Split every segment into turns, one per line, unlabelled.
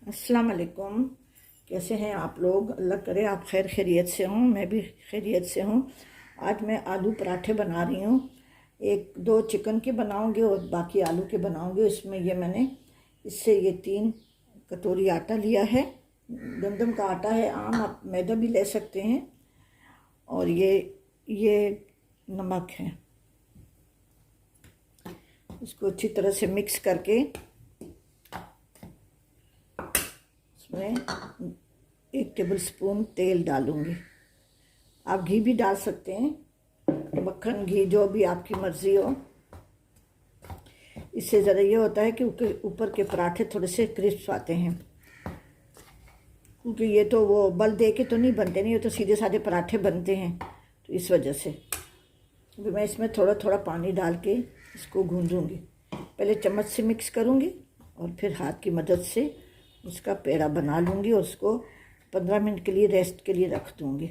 अस्सलाम वालेकुम। कैसे हैं आप लोग? अल्लाह करे आप खैर खैरियत से हों, मैं भी खैरियत से हूँ। आज मैं आलू पराठे बना रही हूँ। एक दो चिकन के बनाऊँगी और बाकी आलू के बनाऊँगी। इसमें मैंने इससे 3 कटोरी आटा लिया है। गंदम का आटा है, आम आप मैदा भी ले सकते हैं। और ये नमक है। इसको अच्छी तरह से मिक्स करके इसमें 1 टेबल स्पून तेल डालूंगी। आप घी भी डाल सकते हैं, मक्खन घी जो भी आपकी मर्ज़ी हो। इससे ज़रा ये होता है कि ऊपर के पराठे थोड़े से क्रिस्प आते हैं, क्योंकि ये तो वो बल दे के तो नहीं बनते, नहीं, ये तो सीधे साधे पराठे बनते हैं। तो इस वजह से अभी मैं इसमें थोड़ा थोड़ा पानी डाल के इसको गूंजूंगी। पहले चम्मच से मिक्स करूंगी और फिर हाथ की मदद से उसका पेड़ा बना लूँगी और उसको 15 मिनट के लिए रेस्ट के लिए रख दूँगी।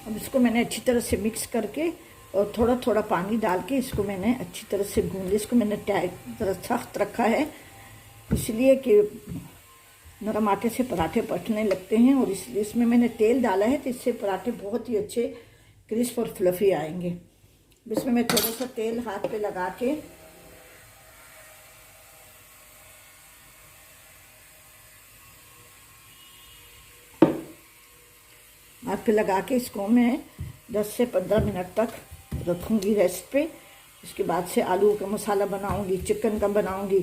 अब इसको मैंने अच्छी तरह से मिक्स करके और थोड़ा थोड़ा पानी डाल के इसको मैंने अच्छी तरह से गूँध लिया। इसको मैंने तरह सख्त रखा है, इसलिए कि नरम आटे से पराठे पकने लगते हैं। और इसलिए इसमें मैंने तेल डाला है, तो इससे पराठे बहुत ही अच्छे क्रिस्प और फ्लफ़ी आएंगे। इसमें मैं थोड़ा सा तेल हाथ पे लगा के इसको मैं 10 से 15 मिनट तक रखूँगी रेस्ट पे। उसके बाद से आलू का मसाला बनाऊँगी, चिकन का बनाऊँगी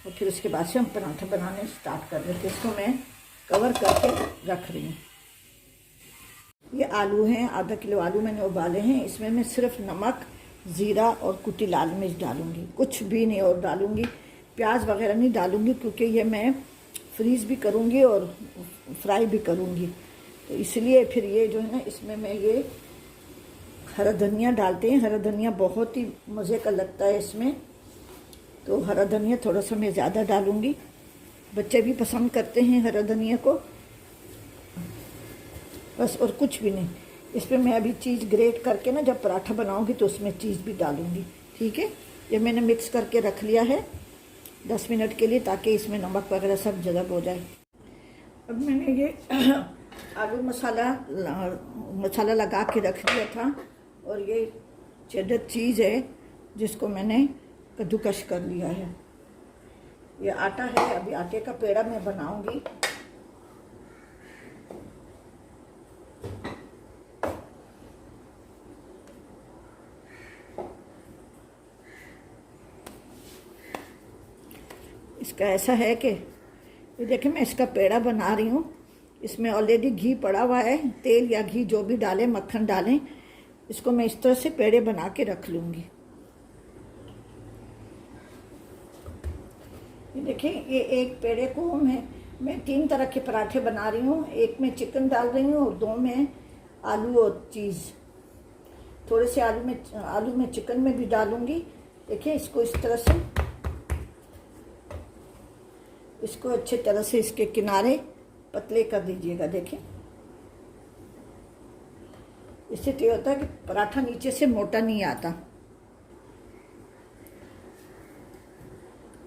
और फिर उसके बाद से हम पराठे बनाने स्टार्ट कर देते। इसको मैं कवर करके रख रही हूँ। ये आलू हैं, आधा किलो आलू मैंने उबाले हैं। इसमें मैं सिर्फ नमक, ज़ीरा और कुटी लाल मिर्च डालूँगी, कुछ भी नहीं और डालूँगी। प्याज वगैरह नहीं डालूँगी, क्योंकि ये मैं फ्रीज़ भी करूँगी और फ्राई भी करूँगी। तो इसलिए फिर ये जो है ना, इसमें मैं ये हरा धनिया डालते हैं। हरा धनिया बहुत ही मज़े का लगता है इसमें, तो हरा धनिया थोड़ा सा मैं ज़्यादा डालूँगी। बच्चे भी पसंद करते हैं हरा धनिया को, बस और कुछ भी नहीं। इसमें मैं अभी चीज़ ग्रेट करके ना, जब पराठा बनाऊंगी तो उसमें चीज़ भी डालूंगी। ठीक है, ये मैंने मिक्स करके रख लिया है 10 मिनट के लिए, ताकि इसमें नमक वगैरह सब जगह हो जाए। अब मैंने ये आलू मसाला लगा के रख दिया था, और ये चेडर चीज़ है जिसको मैंने कद्दूकश कर लिया है। ये आटा है, अभी आटे का पेड़ा मैं बनाऊंगी। इसका ऐसा है कि ये देखिए, मैं इसका पेड़ा बना रही हूँ। इसमें ऑलरेडी घी पड़ा हुआ है, तेल या घी जो भी डालें, मक्खन डालें। इसको मैं इस तरह से पेड़े बना के रख लूँगी। ये देखिए, ये एक पेड़े को मैं 3 तरह के पराठे बना रही हूँ। एक में चिकन डाल रही हूँ और 2 में आलू और चीज़। थोड़े से आलू में चिकन में भी डालूँगी। देखिए, इसको इस तरह से, इसको अच्छे तरह से इसके किनारे पतले कर दीजिएगा। देखिए, इससे तो होता है कि पराठा नीचे से मोटा नहीं आता।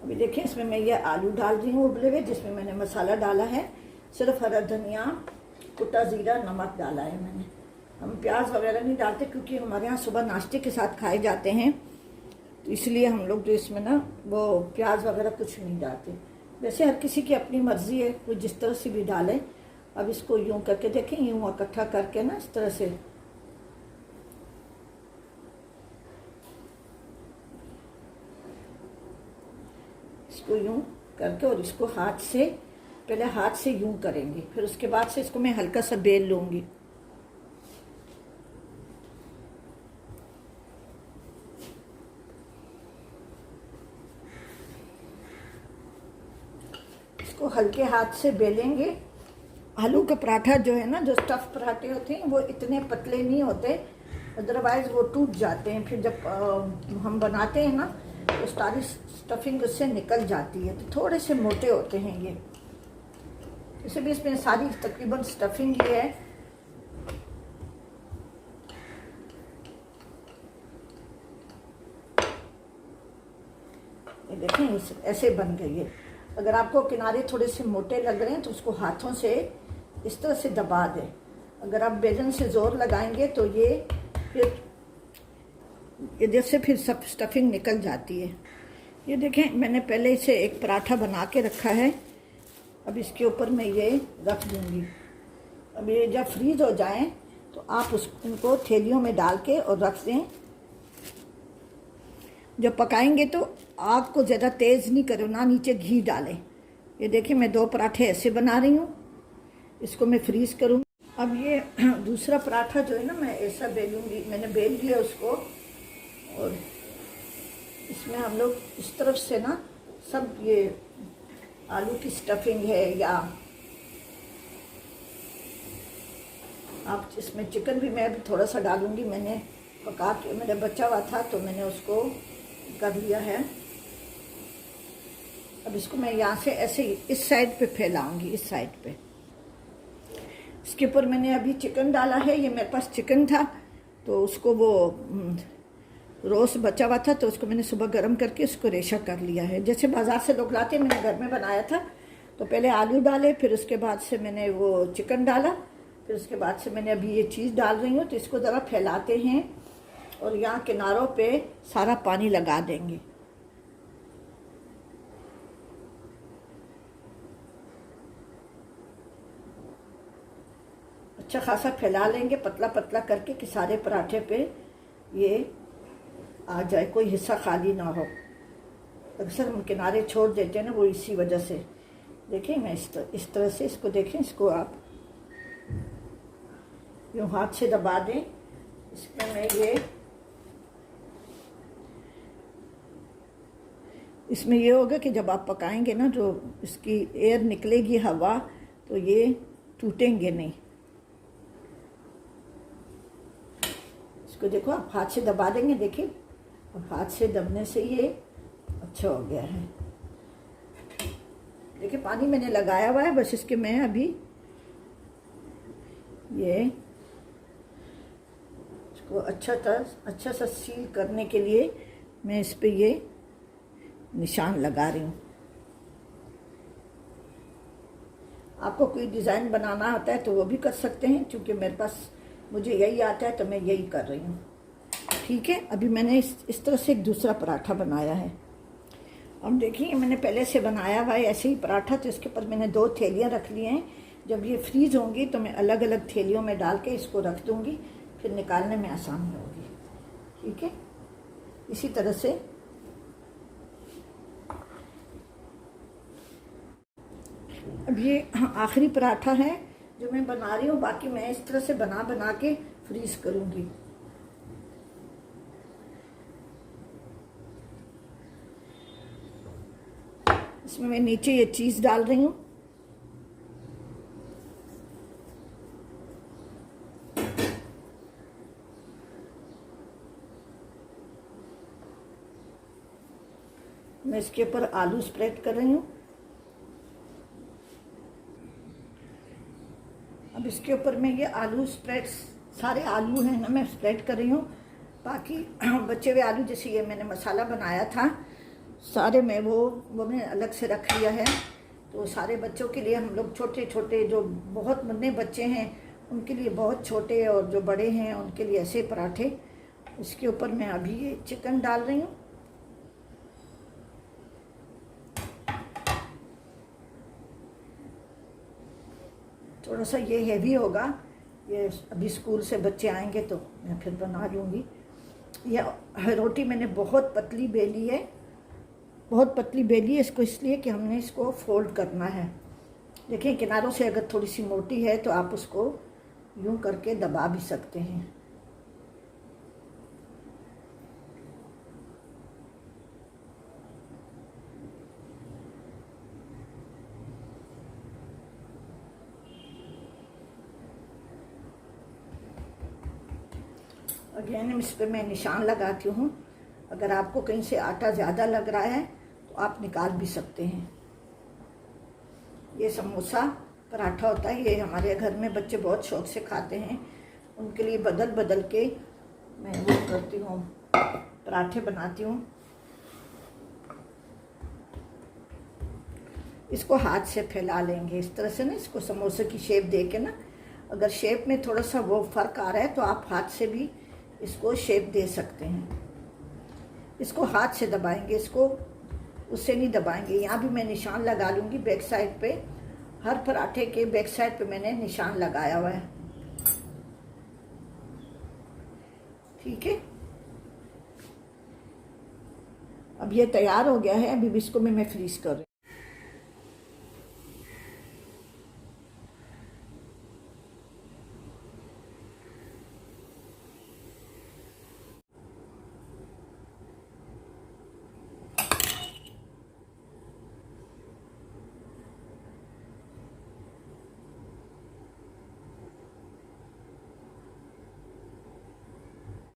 अभी देखिए, इसमें मैं ये आलू डाल रही हूँ उबले हुए, जिसमें मैंने मसाला डाला है। सिर्फ हरा धनिया, कुटा ज़ीरा, नमक डाला है मैंने। हम प्याज वगैरह नहीं डालते, क्योंकि हमारे यहाँ सुबह नाश्ते के साथ खाए जाते हैं, तो इसलिए हम लोग जो इसमें ना वो प्याज वगैरह कुछ नहीं डालते। वैसे हर किसी की अपनी मर्ज़ी है, कोई जिस तरह से भी डाले। अब इसको यूँ करके देखें, यूँ इकट्ठा करके ना इस तरह से इसको यूँ करके, और इसको हाथ से, पहले हाथ से यूँ करेंगे, फिर उसके बाद से इसको मैं हल्का सा बेल लूँगी। इसको हल्के हाथ से बेलेंगे। आलू का पराठा जो है ना, जो स्टफ़ पराठे होते हैं, वो इतने पतले नहीं होते, अदरवाइज़ वो टूट जाते हैं। फिर जब हम बनाते हैं ना, तो सारी स्टफिंग उससे निकल जाती है, तो थोड़े से मोटे होते हैं ये। इसे भी इसमें सारी तकरीबन स्टफिंग ये है। देखें ऐसे बन गई है। अगर आपको किनारे थोड़े से मोटे लग रहे हैं तो उसको हाथों से इस तरह से दबा दें। अगर आप बेलन से ज़ोर लगाएंगे तो ये फिर इधर से फिर सब स्टफिंग निकल जाती है। ये देखें मैंने पहले इसे एक पराठा बना के रखा है। अब इसके ऊपर मैं ये रख दूँगी। अब ये जब फ्रीज हो जाएं तो आप उनको थैलियों में डाल के और रख दें। जब पकाएंगे तो आग को ज़्यादा तेज़ नहीं करो, ना नीचे घी डालें। ये देखिए मैं 2 पराठे ऐसे बना रही हूँ, इसको मैं फ्रीज़ करूँगी। अब ये दूसरा पराठा जो है ना मैं ऐसा बेलूँगी। मैंने बेल लिया उसको और इसमें हम लोग इस तरफ से ना सब ये आलू की स्टफिंग है या आप इसमें चिकन भी मैं थोड़ा सा डालूँगी। मैंने पका के मेरा बचा हुआ था तो मैंने उसको कर लिया है। अब इसको मैं यहाँ से ऐसे इस साइड पे फैलाऊंगी, इस साइड पे। इसके ऊपर मैंने अभी चिकन डाला है। ये मेरे पास चिकन था तो उसको वो रोस्ट बचा हुआ था तो उसको मैंने सुबह गर्म करके उसको रेशा कर लिया है। जैसे बाज़ार से लोग लाते, मैंने घर में बनाया था। तो पहले आलू डाले, फिर उसके बाद से मैंने वो चिकन डाला, फिर उसके बाद से मैंने अभी ये चीज़ डाल रही हूँ। तो इसको ज़रा फैलाते हैं और यहाँ किनारों पे सारा पानी लगा देंगे। अच्छा खासा फैला लेंगे पतला पतला करके कि सारे पराठे पे ये आ जाए, कोई हिस्सा खाली ना हो। अक्सर हम किनारे छोड़ देते हैं ना, वो इसी वजह से। देखिए मैं इस तरह से इसको देखें, इसको आप यूँ हाथ से दबा दें। इसमें मैं इसमें ये होगा कि जब आप पकाएंगे ना जो इसकी एयर निकलेगी, हवा, तो ये टूटेंगे नहीं। इसको देखो आप हाथ से दबा देंगे। देखिए अब हाथ से दबने से ये अच्छा हो गया है। देखिए पानी मैंने लगाया हुआ है, बस इसके मैं अभी ये इसको अच्छा सा सील करने के लिए मैं इस पे ये निशान लगा रही हूँ। आपको कोई डिज़ाइन बनाना आता है तो वो भी कर सकते हैं, क्योंकि मेरे पास मुझे यही आता है तो मैं यही कर रही हूँ। ठीक है, अभी मैंने इस तरह से एक दूसरा पराठा बनाया है। अब देखिए मैंने पहले से बनाया हुआ है ऐसे ही पराठा, तो इसके ऊपर मैंने 2 थैलियाँ रख ली हैं। जब ये फ्रीज होंगी तो मैं अलग अलग थैलियों में डाल के इसको रख दूँगी, फिर निकालने में आसानी होगी। ठीक है, इसी तरह से अब ये आखिरी पराठा है जो मैं बना रही हूँ। बाकी मैं इस तरह से बना के फ्रीज करूँगी। इसमें मैं नीचे ये चीज़ डाल रही हूँ। मैं इसके ऊपर आलू स्प्रेड कर रही हूँ। अब इसके ऊपर मैं ये आलू स्प्रेड, सारे आलू हैं ना मैं स्प्रेड कर रही हूँ। बाकी बचे हुए आलू, जैसे ये मैंने मसाला बनाया था, सारे मैं वो मैंने अलग से रख लिया है। तो सारे बच्चों के लिए, हम लोग छोटे छोटे जो बहुत नन्हे बच्चे हैं उनके लिए बहुत छोटे, और जो बड़े हैं उनके लिए ऐसे पराठे। इसके ऊपर मैं अभी ये चिकन डाल रही हूँ। थोड़ा सा ये हैवी होगा, ये अभी स्कूल से बच्चे आएंगे तो मैं फिर बना लूँगी। यह रोटी मैंने बहुत पतली बेली है, बहुत पतली बेली है इसको, इसलिए कि हमने इसको फोल्ड करना है। देखिए किनारों से अगर थोड़ी सी मोटी है तो आप उसको यूं करके दबा भी सकते हैं। अगेन इस पर मैं निशान लगाती हूँ। अगर आपको कहीं से आटा ज़्यादा लग रहा है तो आप निकाल भी सकते हैं। ये समोसा पराठा होता है, ये हमारे घर में बच्चे बहुत शौक से खाते हैं। उनके लिए बदल बदल के मैं वो करती हूँ, पराठे बनाती हूँ। इसको हाथ से फैला लेंगे इस तरह से ना, इसको समोसे की शेप दे के ना। अगर शेप में थोड़ा सा वो फ़र्क आ रहा है तो आप हाथ से भी इसको शेप दे सकते हैं। इसको हाथ से दबाएंगे, इसको उससे नहीं दबाएंगे। यहाँ भी मैं निशान लगा लूँगी बैक साइड पे, हर पराठे के बैक साइड पे मैंने निशान लगाया हुआ है। ठीक है, अब ये तैयार हो गया है। अभी इसको मैं फ्रीज कर रही हूँ।